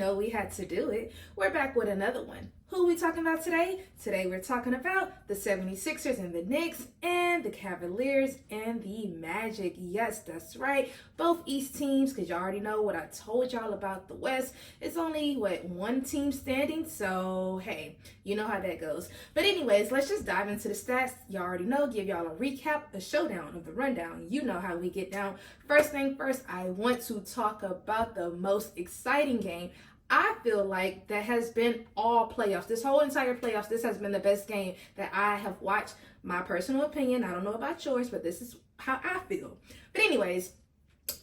know we had to do it. We're back with another one. Who are we talking about today? Today we're talking about the 76ers and the Knicks and the Cavaliers and the Magic. Yes, that's right. Both East teams, because y'all already know what I told y'all about the West. It's only, one team standing? So, hey, you know how that goes. But anyways, let's just dive into the stats. Y'all already know, give y'all a recap, a showdown of the rundown. You know how we get down. First thing first, I want to talk about the most exciting game I feel like that has been all playoffs. This whole entire playoffs, this has been the best game that I have watched. My personal opinion, I don't know about yours, but this is how I feel. But anyways,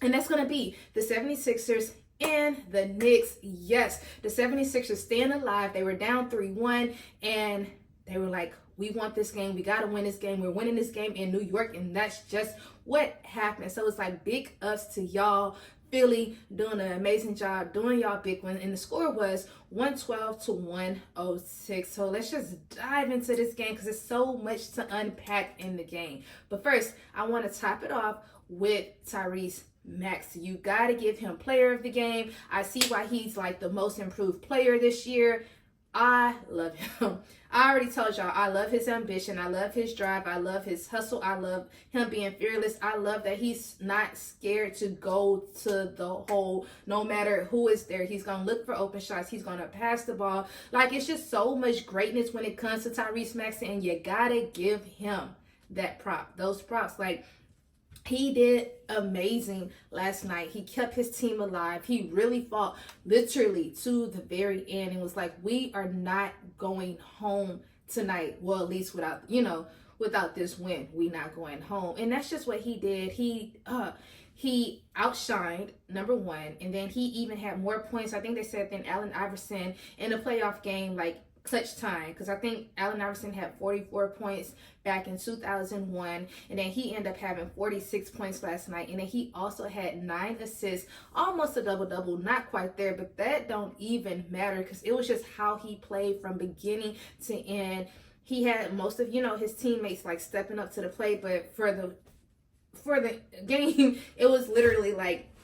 and that's going to be the 76ers and the Knicks. Yes, the 76ers staying alive. They were down 3-1, and they were like, we want this game. We got to win this game. We're winning this game in New York, and that's just what happened. So it's like big ups to y'all. Philly doing an amazing job, doing y'all big one, and the score was 112 to 106. So let's just dive into this game because there's so much to unpack in the game. But first, I want to top it off with Tyrese Maxey. You got to give him player of the game. I see why he's like the most improved player this year. I love him. I already told y'all, I love his ambition. I love his drive. I love his hustle. I love him being fearless. I love that he's not scared to go to the hole. No matter who is there, he's going to look for open shots. He's going to pass the ball. Like, it's just so much greatness when it comes to Tyrese Maxey, and you got to give him that prop, those props. Like, he did amazing last night. He kept his team alive. He really fought literally to the very end and was like, we are not going home tonight. Well, at least without this win, we not going home. And that's just what he did. He outshined, number one, and then he even had more points, I think they said, than Allen Iverson in a playoff game, like clutch time, because I think Allen Iverson had 44 points back in 2001, and then he ended up having 46 points last night, and then he also had 9 assists, almost a double-double, not quite there, but that don't even matter because it was just how he played from beginning to end. He had most of, his teammates like stepping up to the plate, but for the game, it was literally like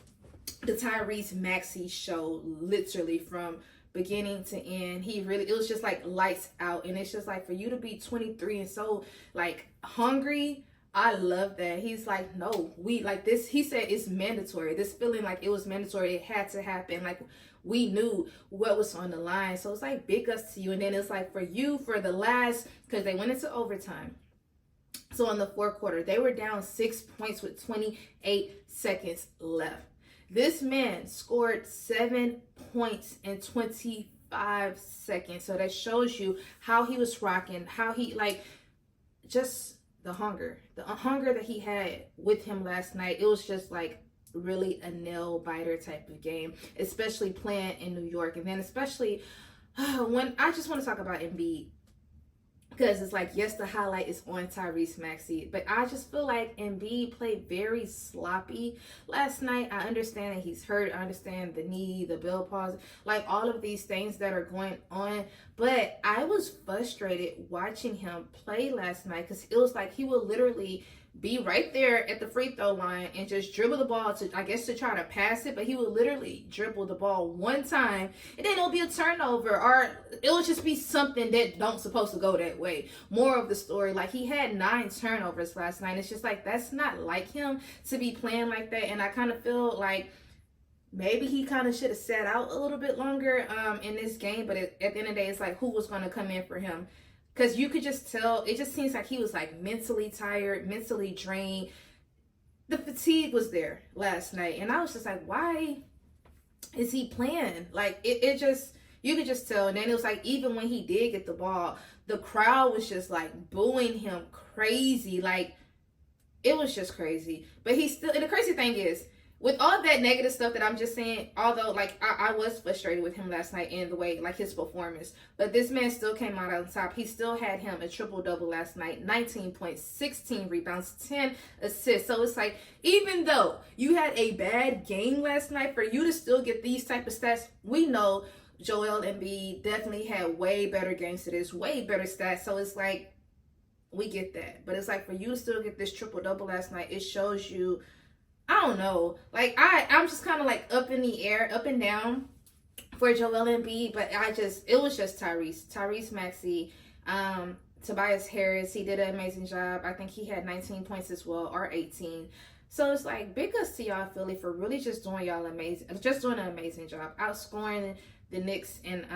the Tyrese Maxey show, literally from beginning to end. It was just like lights out, and it's just like for you to be 23 and so like hungry. I love that. He's like, no, we like this. He said it's mandatory. This feeling like it was mandatory. It had to happen. Like we knew what was on the line. So it's like big ups to you. And then it's like for you for the last, because they went into overtime. So in the fourth quarter, they were down 6 points with 28 seconds left. This man scored 7 points in 25 seconds. So that shows you how he was rocking, how he just the hunger that he had with him last night. It was just like really a nail biter type of game, especially playing in New York. And then especially when I just want to talk about Embiid. Because it's like, yes, the highlight is on Tyrese Maxey, but I just feel like Embiid played very sloppy last night. I understand that he's hurt. I understand the knee, the bell palsy, like all of these things that are going on. But I was frustrated watching him play last night because it was like he would literally be right there at the free throw line and just dribble the ball to try to pass it, but he would literally dribble the ball one time and then it'll be a turnover, or it'll just be something that don't supposed to go that way. More of the story, like he had 9 turnovers last night. It's just like, that's not like him to be playing like that. And I kind of feel like maybe he kind of should have sat out a little bit longer in this game, but at the end of the day, it's like, who was going to come in for him? Because you could just tell, it just seems like he was like mentally tired, mentally drained. The fatigue was there last night. And I was just like, why is he playing? Like, it just, you could just tell. And then it was like, even when he did get the ball, the crowd was just like booing him crazy. Like, it was just crazy. But he still, and the crazy thing is, with all that negative stuff that I'm just saying, although like I was frustrated with him last night in the way, like his performance, but this man still came out on top. He still had him a triple-double last night, 19 points, 16 rebounds, 10 assists. So it's like, even though you had a bad game last night, for you to still get these type of stats, we know Joel Embiid definitely had way better games to this, way better stats. So it's like, we get that. But it's like, for you to still get this triple-double last night, it shows you, I don't know, like I'm just kind of like up in the air, up and down, for Joel Embiid, but it was just Tyrese Maxey, Tobias Harris. He did an amazing job. I think he had 19 points as well, or 18. So it's like, big ups to y'all, Philly, for really just doing an amazing job, outscoring the Knicks in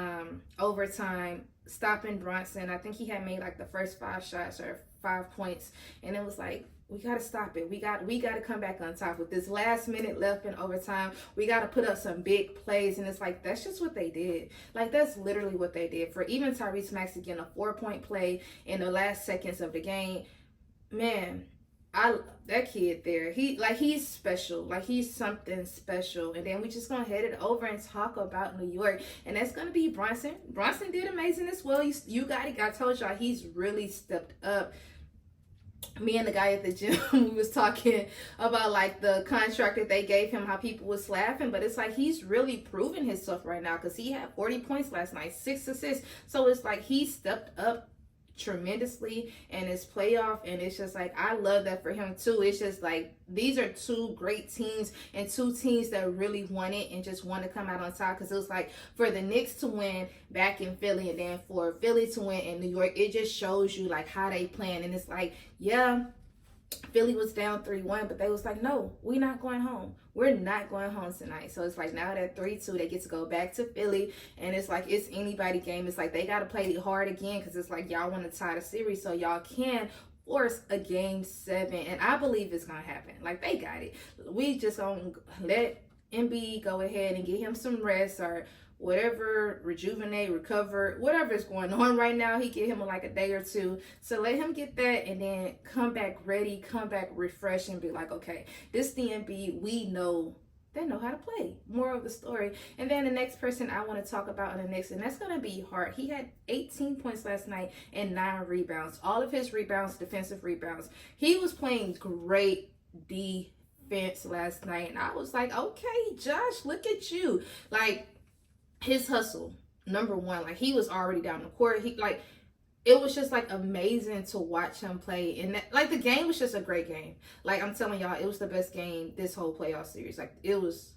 overtime, stopping Brunson. I think he had made like the first 5 shots or 5 points, and it was like, we got to stop it. We got to come back on top with this last minute left in overtime. We got to put up some big plays. And it's like, that's just what they did. Like, that's literally what they did. For even Tyrese Maxey getting a 4-point play in the last seconds of the game, man, that kid there, he's special. Like, he's something special. And then we just gonna head it over and talk about New York, and that's gonna be Brunson. Brunson did amazing as well. You got it. I told y'all, he's really stepped up. Me and the guy at the gym, we was talking about like the contract that they gave him, how people was laughing, but it's like, he's really proving himself right now, because he had 40 points last night, 6 assists. So it's like, he stepped up tremendously in his playoff, and it's just like, I love that for him too. It's just like, these are 2 great teams, and 2 teams that really want it and just want to come out on top, because it was like, for the Knicks to win back in Philly, and then for Philly to win in New York, it just shows you like how they plan. And it's like, yeah, Philly was down 3-1, but they was like, no, we're not going home. We're not going home tonight. So it's like, now that 3-2, they get to go back to Philly, and it's like, it's anybody game. It's like, they got to play it hard again, because it's like, y'all want to tie the series so y'all can force a game 7, and I believe it's gonna happen. Like, they got it. We just gonna let Embiid go ahead and get him some rest, or whatever, rejuvenate, recover, whatever is going on right now. He get him like a day or 2. So let him get that, and then come back ready, come back refreshed, and be like, okay, this DMB, we know they know how to play. More of the story. And then the next person I want to talk about in the Knicks, and that's going to be Hart. He had 18 points last night and 9 rebounds. All of his rebounds, defensive rebounds. He was playing great defense last night, and I was like, okay, Josh, look at you. Like, his hustle, number one, like, he was already down the court. It was just like amazing to watch him play. And that, like, the game was just a great game. Like, I'm telling y'all, it was the best game this whole playoff series. Like, it was,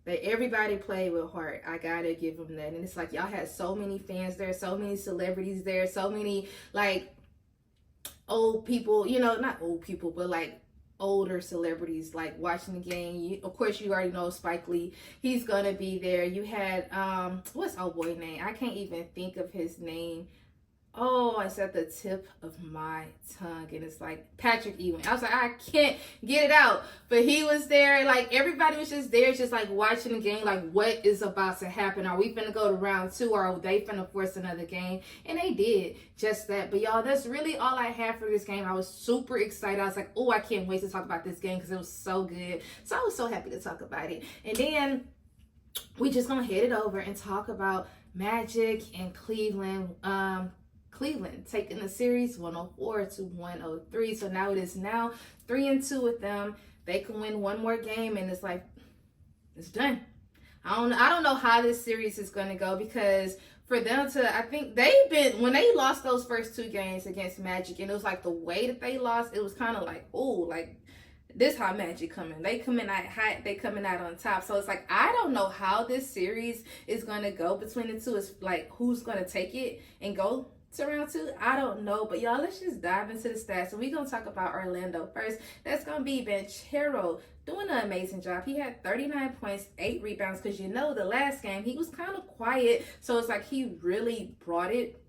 that everybody played with heart. I gotta give them that. And it's like, y'all had so many fans there, so many celebrities there, so many like old people, not old people, but like older celebrities like watching the game. Of course, you already know Spike Lee, he's gonna be there. You had what's old boy name? I can't even think of his name. Oh, it's at the tip of my tongue, and it's like Patrick Ewing. I was like, I can't get it out, but he was there. Like, everybody was just there, just like watching the game. Like, what is about to happen? Are we finna go to round 2, or are they finna force another game? And they did just that. But y'all, that's really all I had for this game. I was super excited. I was like, oh, I can't wait to talk about this game because it was so good. So I was so happy to talk about it. And then we just gonna head it over and talk about Magic and Cleveland. Cleveland taking the series 104-103. So now it is now 3-2 with them. They can win one more game, and it's like, it's done. I don't know how this series is going to go, because for them to, I think when they lost those first 2 games against Magic, and it was like the way that they lost, it was kind of like, oh, like, this how Magic coming. They coming out hot. They coming out on top. So it's like, I don't know how this series is going to go between the two. It's like, who's going to take it and go to round 2? I don't know. But y'all, let's just dive into the stats. So we're going to talk about Orlando first. That's going to be Banchero doing an amazing job. He had 39 points, 8 rebounds, because the last game he was kind of quiet. So it's like, he really brought it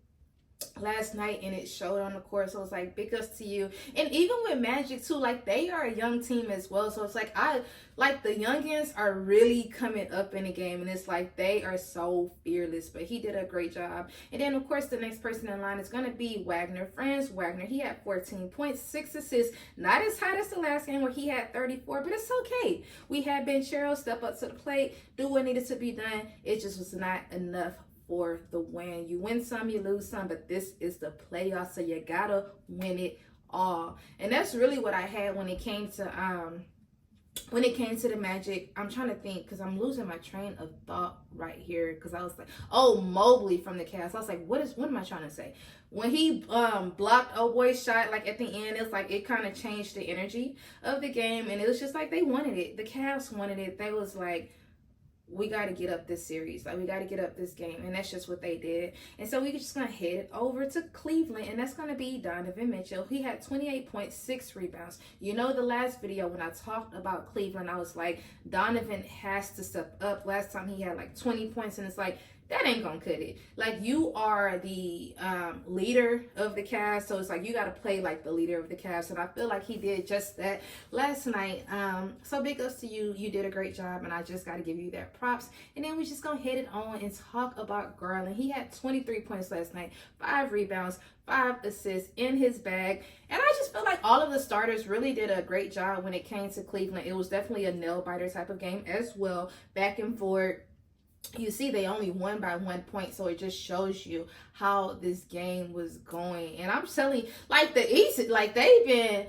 last night, and it showed on the court. So it's like, big ups to you. And even with Magic too, like, they are a young team as well. So it's like, the youngins are really coming up in the game, and it's like, they are so fearless. But he did a great job. And then of course, the next person in line is going to be Wagner. Franz Wagner, he had 14 points, 6 assists. Not as high as the last game where he had 34, but it's okay. We had Banchero step up to the plate, do what needed to be done. It just was not enough for the win. You win some, you lose some, but this is the playoffs, so you gotta win it all. And that's really what I had when it came to the Magic. I'm trying to think, because I'm losing my train of thought right here, because I was like, oh, Mobley from the Cavs. I was like, what am I trying to say? When he blocked old boy's shot, like, at the end, it's like, it kind of changed the energy of the game, and it was just like, they wanted it. The Cavs wanted it. They was like, we got to get up this series. Like, we got to get up this game. And that's just what they did. And so we're just going to head over to Cleveland. And that's going to be Donovan Mitchell. He had 28.6 rebounds. You know, the last video when I talked about Cleveland, I was like, Donovan has to step up. Last time he had like 20 points. And it's like, that ain't gonna cut it. Like, you are the leader of the Cavs, so it's like you gotta play like the leader of the Cavs, and I feel like he did just that last night. So big ups to you. You did a great job, and I just gotta give you that props. And then we're just gonna head it on and talk about Garland. He had 23 points last night, 5 rebounds, 5 assists in his bag. And I just feel like all of the starters really did a great job when it came to Cleveland. It was definitely a nail-biter type of game as well, back and forth. You see, they only won by 1 point, so it just shows you how this game was going. And I'm telling you, like, the East, like, they've been,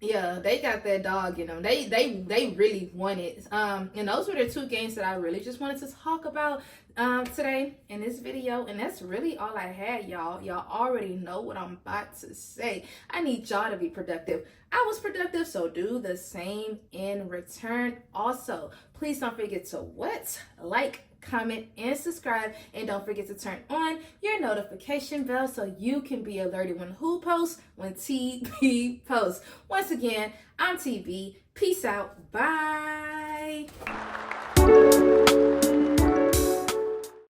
yeah, they got that dog in them. They really won it. And those were the 2 games that I really just wanted to talk about today in this video. And that's really all I had, y'all. Y'all already know what I'm about to say. I need y'all to be productive. I was productive, so do the same in return. Also, please don't forget to like, comment, and subscribe. And don't forget to turn on your notification bell so you can be alerted when who posts, when TB posts. Once again, I'm TB. Peace out. Bye.